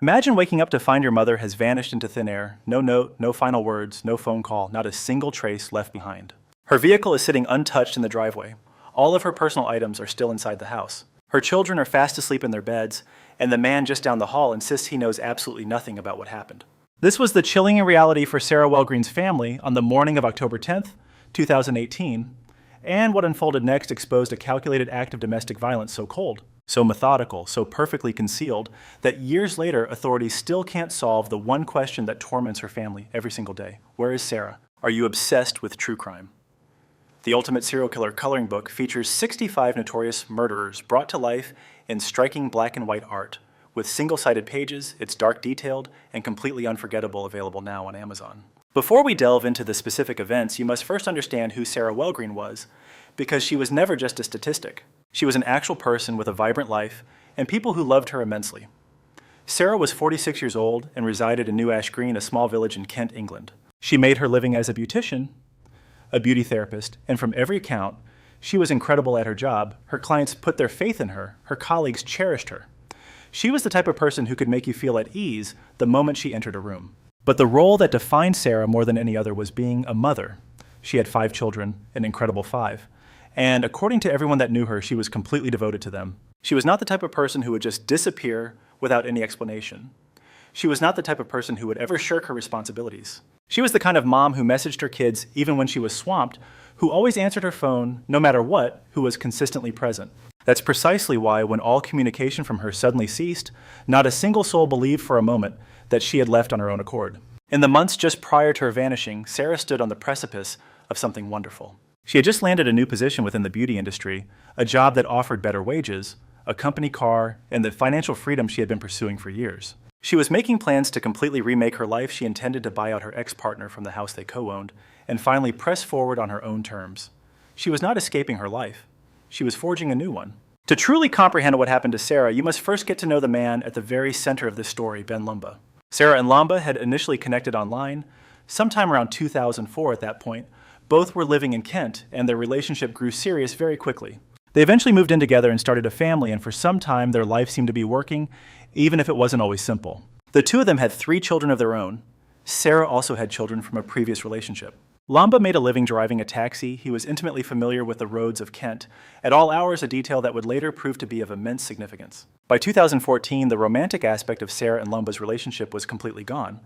Imagine waking up to find your mother has vanished into thin air. No note, no final words, no phone call, not a single trace left behind. Her vehicle is sitting untouched in the driveway. All of her personal items are still inside the house. Her children are fast asleep in their beds, and the man just down the hall insists he knows absolutely nothing about what happened. This was the chilling reality for Sarah Wellgreen's family on the morning of October 10th, 2018, and what unfolded next exposed a calculated act of domestic violence so cold, so methodical, so perfectly concealed, that years later authorities still can't solve the one question that torments her family every single day. Where is Sarah? Are you obsessed with true crime? The Ultimate Serial Killer coloring book features 65 notorious murderers brought to life in striking black and white art. With single-sided pages, it's dark detailed and completely unforgettable, available now on Amazon. Before we delve into the specific events, you must first understand who Sarah Wellgreen was, because she was never just a statistic. She was an actual person with a vibrant life and people who loved her immensely. Sarah was 46 years old and resided in New Ash Green, a small village in Kent, England. She made her living as a beautician, a beauty therapist, and from every account, she was incredible at her job. Her clients put their faith in her. Her colleagues cherished her. She was the type of person who could make you feel at ease the moment she entered a room. But the role that defined Sarah more than any other was being a mother. She had 5 children, an incredible 5. And according to everyone that knew her, she was completely devoted to them. She was not the type of person who would just disappear without any explanation. She was not the type of person who would ever shirk her responsibilities. She was the kind of mom who messaged her kids even when she was swamped, who always answered her phone no matter what, who was consistently present. That's precisely why when all communication from her suddenly ceased, not a single soul believed for a moment that she had left on her own accord. In the months just prior to her vanishing, Sarah stood on the precipice of something wonderful. She had just landed a new position within the beauty industry, a job that offered better wages, a company car, and the financial freedom she had been pursuing for years. She was making plans to completely remake her life. She intended to buy out her ex-partner from the house they co-owned and finally press forward on her own terms. She was not escaping her life. She was forging a new one. To truly comprehend what happened to Sarah, you must first get to know the man at the very center of this story, Ben Lumba. Sarah and Lumba had initially connected online. Sometime around 2004 at that point, both were living in Kent, and their relationship grew serious very quickly. They eventually moved in together and started a family, and for some time their life seemed to be working, even if it wasn't always simple. The two of them had 3 children of their own. Sarah also had children from a previous relationship. Lumba made a living driving a taxi. He was intimately familiar with the roads of Kent, at all hours a detail that would later prove to be of immense significance. By 2014, the romantic aspect of Sarah and Lumba's relationship was completely gone.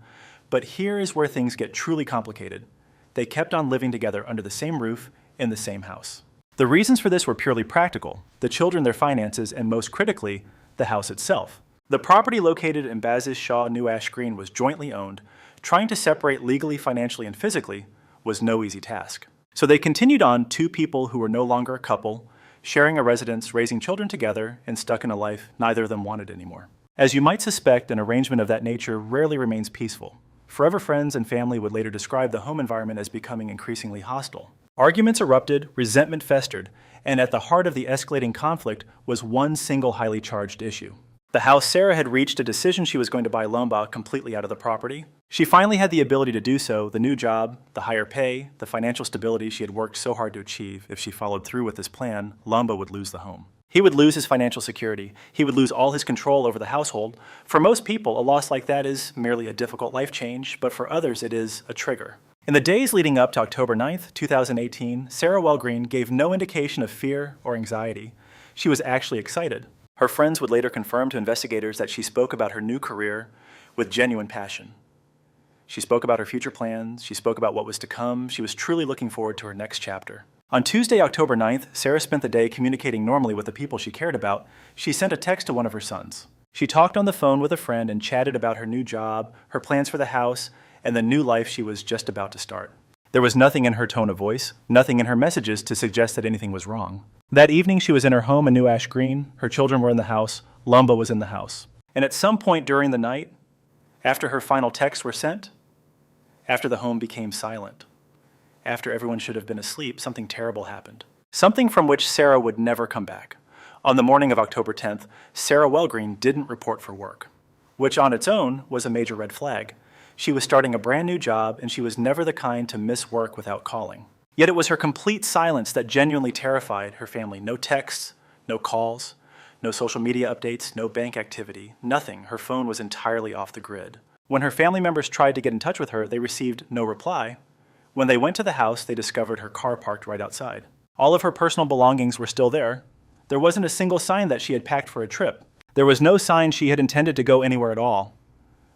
But here is where things get truly complicated. They kept on living together under the same roof in the same house. The reasons for this were purely practical: the children, their finances, and most critically, the house itself. The property located in Baz's Shaw, New Ash Green was jointly owned. Trying to separate legally, financially, and physically was no easy task. So they continued on, 2 people who were no longer a couple, sharing a residence, raising children together, and stuck in a life neither of them wanted anymore. As you might suspect, an arrangement of that nature rarely remains peaceful. Forever friends and family would later describe the home environment as becoming increasingly hostile. Arguments erupted, resentment festered, and at the heart of the escalating conflict was one single highly charged issue. The house Sarah had reached a decision she was going to buy Lumba completely out of the property. She finally had the ability to do so, the new job, the higher pay, the financial stability she had worked so hard to achieve. If she followed through with this plan, Lumba would lose the home. He would lose his financial security. He would lose all his control over the household. For most people, a loss like that is merely a difficult life change, but for others it is a trigger. In the days leading up to October 9th, 2018, Sarah Wellgreen gave no indication of fear or anxiety. She was actually excited. Her friends would later confirm to investigators that she spoke about her new career with genuine passion. She spoke about her future plans. She spoke about what was to come. She was truly looking forward to her next chapter. On Tuesday, October 9th, Sarah spent the day communicating normally with the people she cared about. She sent a text to one of her sons. She talked on the phone with a friend and chatted about her new job, her plans for the house, and the new life she was just about to start. There was nothing in her tone of voice, nothing in her messages to suggest that anything was wrong. That evening, she was in her home in New Ash Green. Her children were in the house. Lumba was in the house. And at some point during the night, after her final texts were sent, after the home became silent, after everyone should have been asleep, something terrible happened. Something from which Sarah would never come back. On the morning of October 10th, Sarah Wellgreen didn't report for work, which on its own was a major red flag. She was starting a brand new job, and she was never the kind to miss work without calling. Yet it was her complete silence that genuinely terrified her family. No texts, no calls, no social media updates, no bank activity, nothing. Her phone was entirely off the grid. When her family members tried to get in touch with her, they received no reply. When they went to the house, they discovered her car parked right outside. All of her personal belongings were still there. There wasn't a single sign that she had packed for a trip. There was no sign she had intended to go anywhere at all.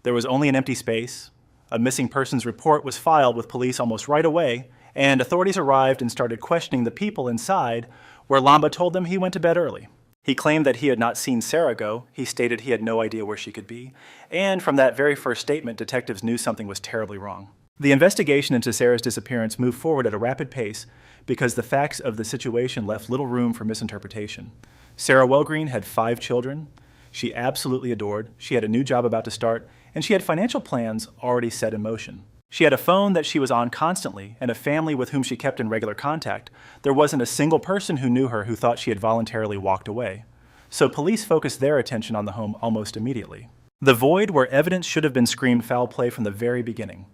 There was only an empty space. A missing persons report was filed with police almost right away, and authorities arrived and started questioning the people inside, where Lamba told them he went to bed early. He claimed that he had not seen Sarah go. He stated he had no idea where she could be. And from that very first statement, detectives knew something was terribly wrong. The investigation into Sarah's disappearance moved forward at a rapid pace because the facts of the situation left little room for misinterpretation. Sarah Wellgreen had 5 children. She absolutely adored. She had a new job about to start, and she had financial plans already set in motion. She had a phone that she was on constantly and a family with whom she kept in regular contact. There wasn't a single person who knew her who thought she had voluntarily walked away. So police focused their attention on the home almost immediately. The void where evidence should have been screamed foul play from the very beginning.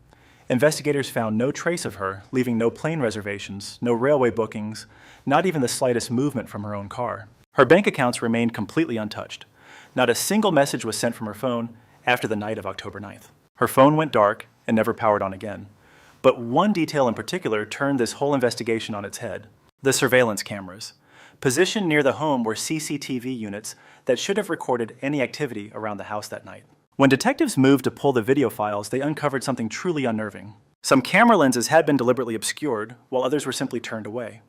Investigators found no trace of her, leaving no plane reservations, no railway bookings, not even the slightest movement from her own car. Her bank accounts remained completely untouched. Not a single message was sent from her phone after the night of October 9th. Her phone went dark and never powered on again. But one detail in particular turned this whole investigation on its head: the surveillance cameras. Positioned near the home were CCTV units that should have recorded any activity around the house that night. When detectives moved to pull the video files, they uncovered something truly unnerving. Some camera lenses had been deliberately obscured, while others were simply turned away.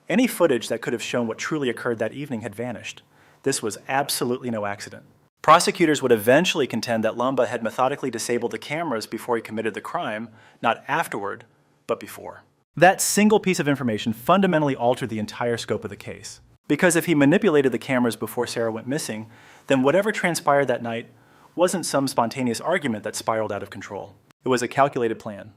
Any footage that could have shown what truly occurred that evening had vanished. This was absolutely no accident. Prosecutors would eventually contend that Lamba had methodically disabled the cameras before he committed the crime, not afterward, but before. That single piece of information fundamentally altered the entire scope of the case. Because if he manipulated the cameras before Sarah went missing, then whatever transpired that night wasn't some spontaneous argument that spiraled out of control. It was a calculated plan.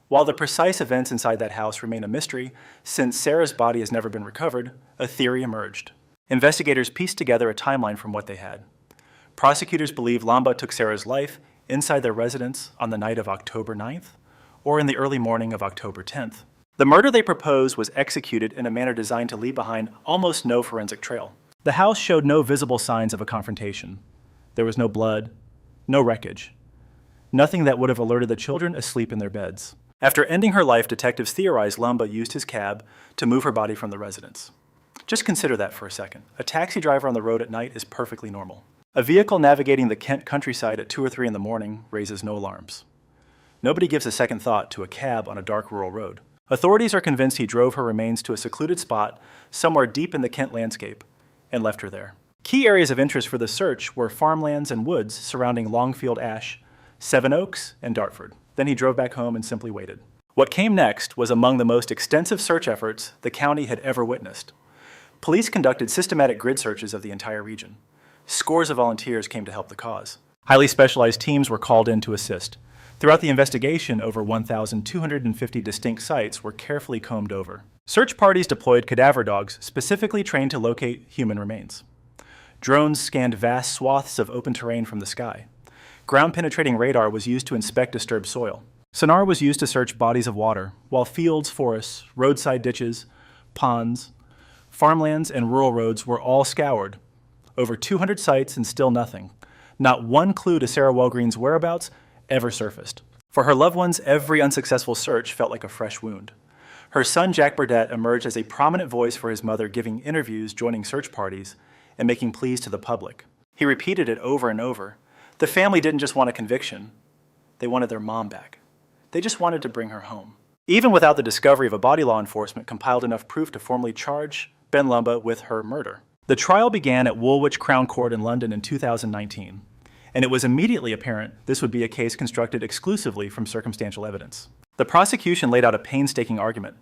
While the precise events inside that house remain a mystery, since Sarah's body has never been recovered, a theory emerged. Investigators pieced together a timeline from what they had. Prosecutors believe Lamba took Sarah's life inside their residence on the night of October 9th or in the early morning of October 10th. The murder they proposed was executed in a manner designed to leave behind almost no forensic trail. The house showed no visible signs of a confrontation. There was no blood, no wreckage, nothing that would have alerted the children asleep in their beds. After ending her life, detectives theorized Lamba used his cab to move her body from the residence. Just consider that for a second. A taxi driver on the road at night is perfectly normal. A vehicle navigating the Kent countryside at 2 or 3 in the morning raises no alarms. Nobody gives a second thought to a cab on a dark rural road. Authorities are convinced he drove her remains to a secluded spot somewhere deep in the Kent landscape and left her there. Key areas of interest for the search were farmlands and woods surrounding Longfield Ash, Seven Oaks, and Dartford. Then he drove back home and simply waited. What came next was among the most extensive search efforts the county had ever witnessed. Police conducted systematic grid searches of the entire region. Scores of volunteers came to help the cause. Highly specialized teams were called in to assist. Throughout the investigation, over 1,250 distinct sites were carefully combed over. Search parties deployed cadaver dogs specifically trained to locate human remains. Drones scanned vast swaths of open terrain from the sky. Ground-penetrating radar was used to inspect disturbed soil. Sonar was used to search bodies of water, while fields, forests, roadside ditches, ponds, farmlands, and rural roads were all scoured. Over 200 sites and still nothing. Not one clue to Sarah Wellgreen's whereabouts ever surfaced. For her loved ones, every unsuccessful search felt like a fresh wound. Her son, Jack Burdett, emerged as a prominent voice for his mother, giving interviews, joining search parties, and making pleas to the public. He repeated it over and over. The family didn't just want a conviction. They wanted their mom back. They just wanted to bring her home. Even without the discovery of a body, law enforcement compiled enough proof to formally charge Ben Lamba with her murder. The trial began at Woolwich Crown Court in London in 2019, and it was immediately apparent this would be a case constructed exclusively from circumstantial evidence. The prosecution laid out a painstaking argument.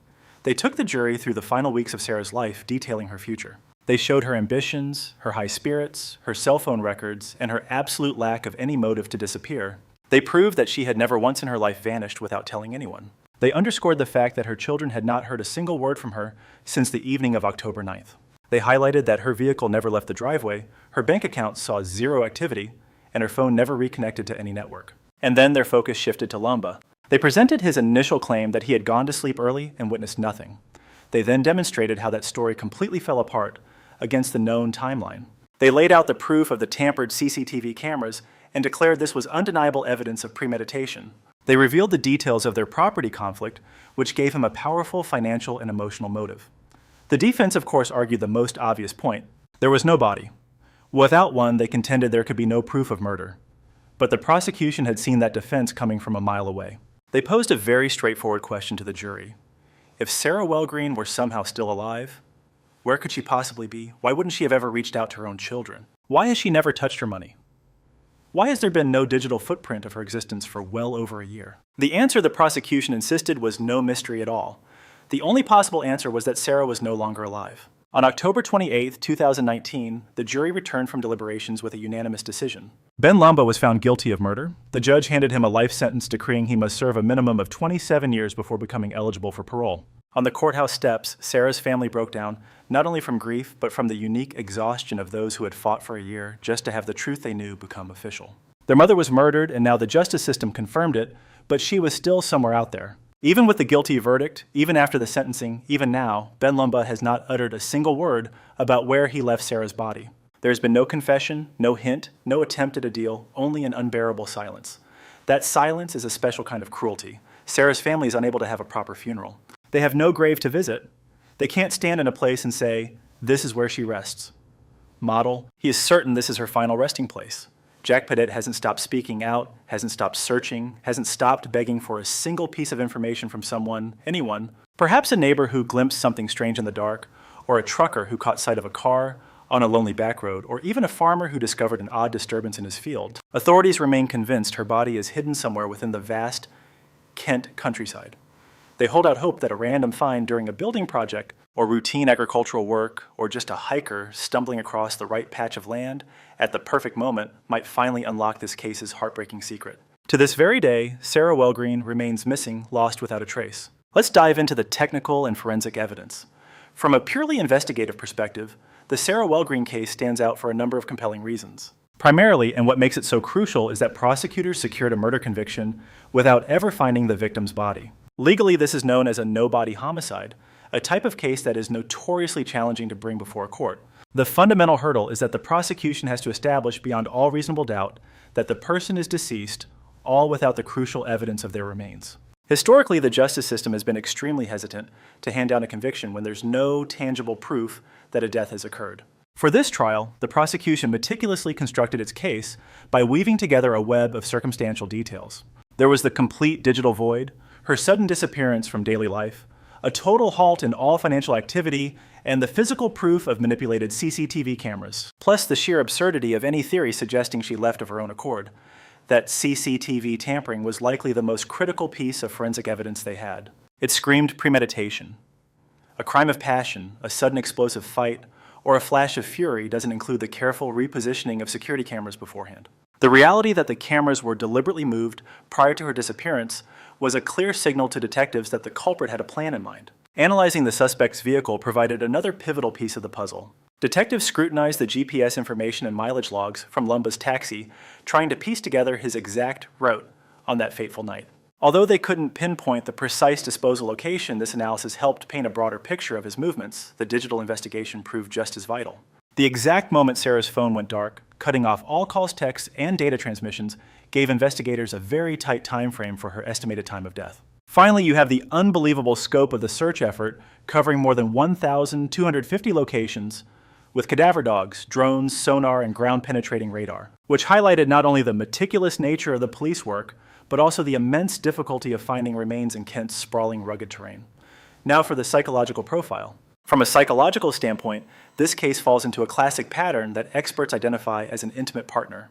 They took the jury through the final weeks of Sarah's life, detailing her future. They showed her ambitions, her high spirits, her cell phone records, and her absolute lack of any motive to disappear. They proved that she had never once in her life vanished without telling anyone. They underscored the fact that her children had not heard a single word from her since the evening of October 9th. They highlighted that her vehicle never left the driveway, her bank account saw zero activity, and her phone never reconnected to any network. And then their focus shifted to Lamba. They presented his initial claim that he had gone to sleep early and witnessed nothing. They then demonstrated how that story completely fell apart against the known timeline. They laid out the proof of the tampered CCTV cameras and declared this was undeniable evidence of premeditation. They revealed the details of their property conflict, which gave him a powerful financial and emotional motive. The defense, of course, argued the most obvious point. There was no body. Without one, they contended there could be no proof of murder. But the prosecution had seen that defense coming from a mile away. They posed a very straightforward question to the jury. If Sarah Wellgreen were somehow still alive, where could she possibly be? Why wouldn't she have ever reached out to her own children? Why has she never touched her money? Why has there been no digital footprint of her existence for well over a year? The answer the prosecution insisted was no mystery at all. The only possible answer was that Sarah was no longer alive. On October 28, 2019, the jury returned from deliberations with a unanimous decision. Ben Lumba was found guilty of murder. The judge handed him a life sentence decreeing he must serve a minimum of 27 years before becoming eligible for parole. On the courthouse steps, Sarah's family broke down, not only from grief, but from the unique exhaustion of those who had fought for a year just to have the truth they knew become official. Their mother was murdered, and now the justice system confirmed it, but she was still somewhere out there. Even with the guilty verdict, even after the sentencing, even now, Ben Lumba has not uttered a single word about where he left Sarah's body. There has been no confession, no hint, no attempt at a deal, only an unbearable silence. That silence is a special kind of cruelty. Sarah's family is unable to have a proper funeral. They have no grave to visit. They can't stand in a place and say, "This is where she rests." Model, he is certain this is her final resting place. Jack Padette hasn't stopped speaking out, hasn't stopped searching, hasn't stopped begging for a single piece of information from someone, anyone, perhaps a neighbor who glimpsed something strange in the dark, or a trucker who caught sight of a car on a lonely back road, or even a farmer who discovered an odd disturbance in his field. Authorities remain convinced her body is hidden somewhere within the vast Kent countryside. They hold out hope that a random find during a building project, or routine agricultural work, or just a hiker stumbling across the right patch of land at the perfect moment might finally unlock this case's heartbreaking secret. To this very day, Sarah Wellgreen remains missing, lost without a trace. Let's dive into the technical and forensic evidence. From a purely investigative perspective, the Sarah Wellgreen case stands out for a number of compelling reasons. Primarily, and what makes it so crucial, is that prosecutors secured a murder conviction without ever finding the victim's body. Legally, this is known as a no-body homicide, a type of case that is notoriously challenging to bring before a court. The fundamental hurdle is that the prosecution has to establish beyond all reasonable doubt that the person is deceased, all without the crucial evidence of their remains. Historically, the justice system has been extremely hesitant to hand down a conviction when there's no tangible proof that a death has occurred. For this trial, the prosecution meticulously constructed its case by weaving together a web of circumstantial details. There was the complete digital void, her sudden disappearance from daily life, a total halt in all financial activity, and the physical proof of manipulated CCTV cameras, plus the sheer absurdity of any theory suggesting she left of her own accord. That CCTV tampering was likely the most critical piece of forensic evidence they had. It screamed premeditation. A crime of passion, a sudden explosive fight, or a flash of fury doesn't include the careful repositioning of security cameras beforehand. The reality that the cameras were deliberately moved prior to her disappearance was a clear signal to detectives that the culprit had a plan in mind. Analyzing the suspect's vehicle provided another pivotal piece of the puzzle. Detectives scrutinized the GPS information and mileage logs from Lumba's taxi, trying to piece together his exact route on that fateful night. Although they couldn't pinpoint the precise disposal location, this analysis helped paint a broader picture of his movements. The digital investigation proved just as vital. The exact moment Sarah's phone went dark, cutting off all calls, texts, and data transmissions, gave investigators a very tight time frame for her estimated time of death. Finally, you have the unbelievable scope of the search effort, covering more than 1,250 locations, with cadaver dogs, drones, sonar, and ground-penetrating radar, which highlighted not only the meticulous nature of the police work, but also the immense difficulty of finding remains in Kent's sprawling, rugged terrain. Now for the psychological profile. From a psychological standpoint, this case falls into a classic pattern that experts identify as an intimate partner.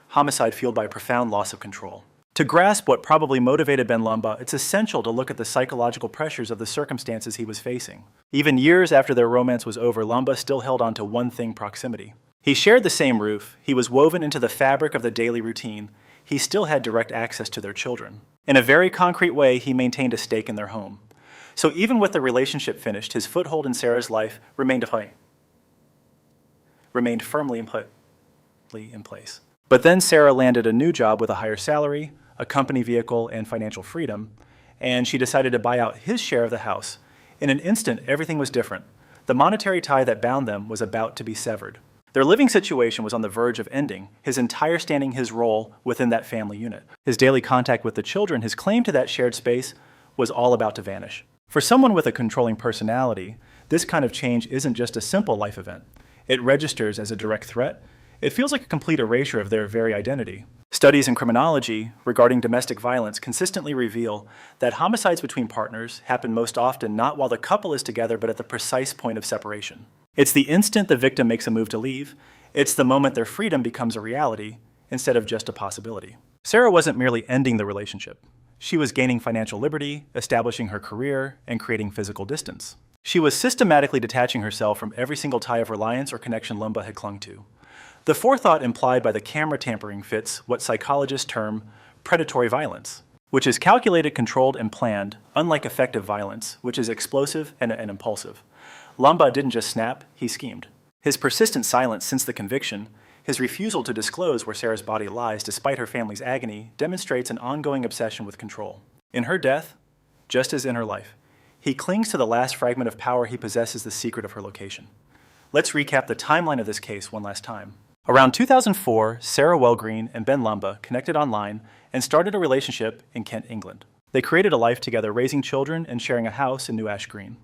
Homicide fueled by a profound loss of control. To grasp what probably motivated Ben Lumba, it's essential to look at the psychological pressures of the circumstances he was facing. Even years after their romance was over, Lumba still held on to one thing: proximity. He shared the same roof, he was woven into the fabric of the daily routine, he still had direct access to their children. In a very concrete way, he maintained a stake in their home. So even with the relationship finished, his foothold in Sarah's life remained firmly in place. But then Sarah landed a new job with a higher salary, a company vehicle, and financial freedom, and she decided to buy out his share of the house. In an instant, everything was different. The monetary tie that bound them was about to be severed. Their living situation was on the verge of ending, his entire standing his role within that family unit. His daily contact with the children, his claim to that shared space, was all about to vanish. For someone with a controlling personality, this kind of change isn't just a simple life event. It registers as a direct threat. It feels like a complete erasure of their very identity. Studies in criminology regarding domestic violence consistently reveal that homicides between partners happen most often not while the couple is together, but at the precise point of separation. It's the instant the victim makes a move to leave. It's the moment their freedom becomes a reality instead of just a possibility. Sarah wasn't merely ending the relationship. She was gaining financial liberty, establishing her career, and creating physical distance. She was systematically detaching herself from every single tie of reliance or connection Lumba had clung to. The forethought implied by the camera tampering fits what psychologists term predatory violence, which is calculated, controlled, and planned, unlike effective violence, which is explosive and impulsive. Lumba didn't just snap, he schemed. His persistent silence since the conviction, his refusal to disclose where Sarah's body lies despite her family's agony, demonstrates an ongoing obsession with control. In her death, just as in her life, he clings to the last fragment of power he possesses, the secret of her location. Let's recap the timeline of this case one last time. Around 2004, Sarah Wellgreen and Ben Lumba connected online and started a relationship in Kent, England. They created a life together, raising children and sharing a house in New Ash Green.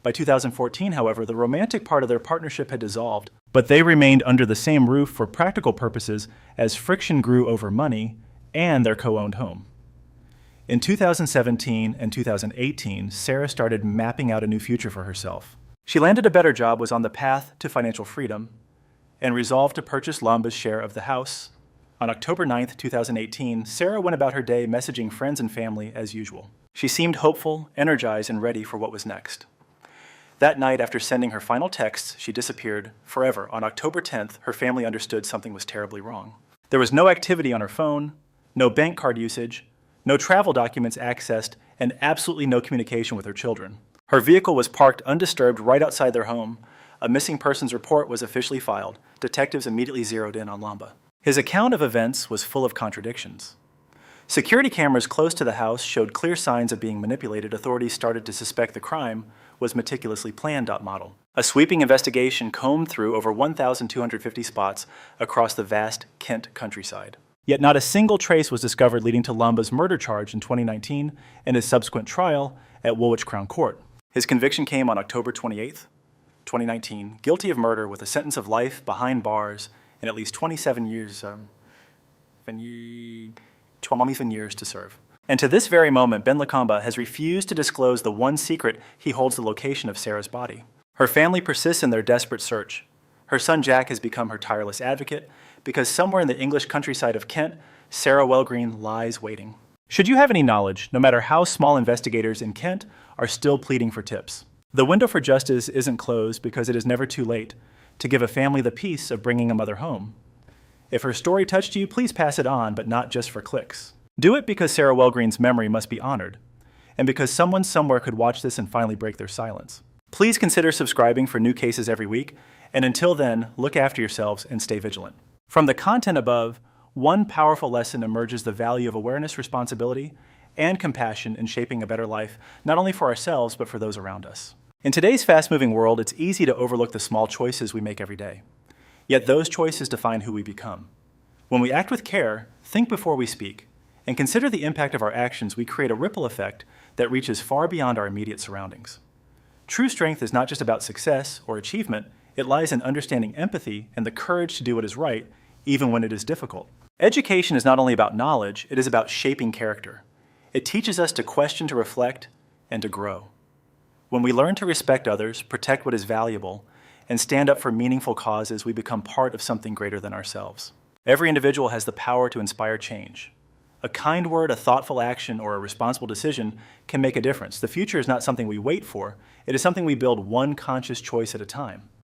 By 2014, however, the romantic part of their partnership had dissolved, but they remained under the same roof for practical purposes as friction grew over money and their co-owned home. In 2017 and 2018, Sarah started mapping out a new future for herself. She landed a better job, was on the path to financial freedom, and resolved to purchase Lumba's share of the house. On October 9, 2018, Sarah went about her day messaging friends and family as usual. She seemed hopeful, energized, and ready for what was next. That night, after sending her final texts, she disappeared forever. On October 10th, her family understood something was terribly wrong. There was no activity on her phone, no bank card usage, no travel documents accessed, and absolutely no communication with her children. Her vehicle was parked undisturbed right outside their home. A missing persons report was officially filed. Detectives immediately zeroed in on Lumba. His account of events was full of contradictions. Security cameras close to the house showed clear signs of being manipulated. Authorities started to suspect the crime was meticulously planned. Model. A sweeping investigation combed through over 1,250 spots across the vast Kent countryside. Yet not a single trace was discovered leading to Lumba's murder charge in 2019 and his subsequent trial at Woolwich Crown Court. His conviction came on October 28, 2019, guilty of murder with a sentence of life behind bars and at least 27 years to serve. And to this very moment, Ben Lakamba has refused to disclose the one secret he holds: the location of Sarah's body. Her family persists in their desperate search. Her son Jack has become her tireless advocate because somewhere in the English countryside of Kent, Sarah Wellgreen lies waiting. Should you have any knowledge, no matter how small, investigators in Kent are still pleading for tips. The window for justice isn't closed because it is never too late to give a family the peace of bringing a mother home. If her story touched you, please pass it on, but not just for clicks. Do it because Sarah Wellgreen's memory must be honored, and because someone somewhere could watch this and finally break their silence. Please consider subscribing for new cases every week, and until then, look after yourselves and stay vigilant. From the content above, one powerful lesson emerges: the value of awareness, responsibility, and compassion in shaping a better life, not only for ourselves, but for those around us. In today's fast-moving world, it's easy to overlook the small choices we make every day. Yet those choices define who we become. When we act with care, think before we speak, and consider the impact of our actions, we create a ripple effect that reaches far beyond our immediate surroundings. True strength is not just about success or achievement. It lies in understanding empathy and the courage to do what is right, even when it is difficult. Education is not only about knowledge, it is about shaping character. It teaches us to question, to reflect, and to grow. When we learn to respect others, protect what is valuable, and stand up for meaningful causes, we become part of something greater than ourselves. Every individual has the power to inspire change. A kind word, a thoughtful action, or a responsible decision can make a difference. The future is not something we wait for. It is something we build one conscious choice at a time.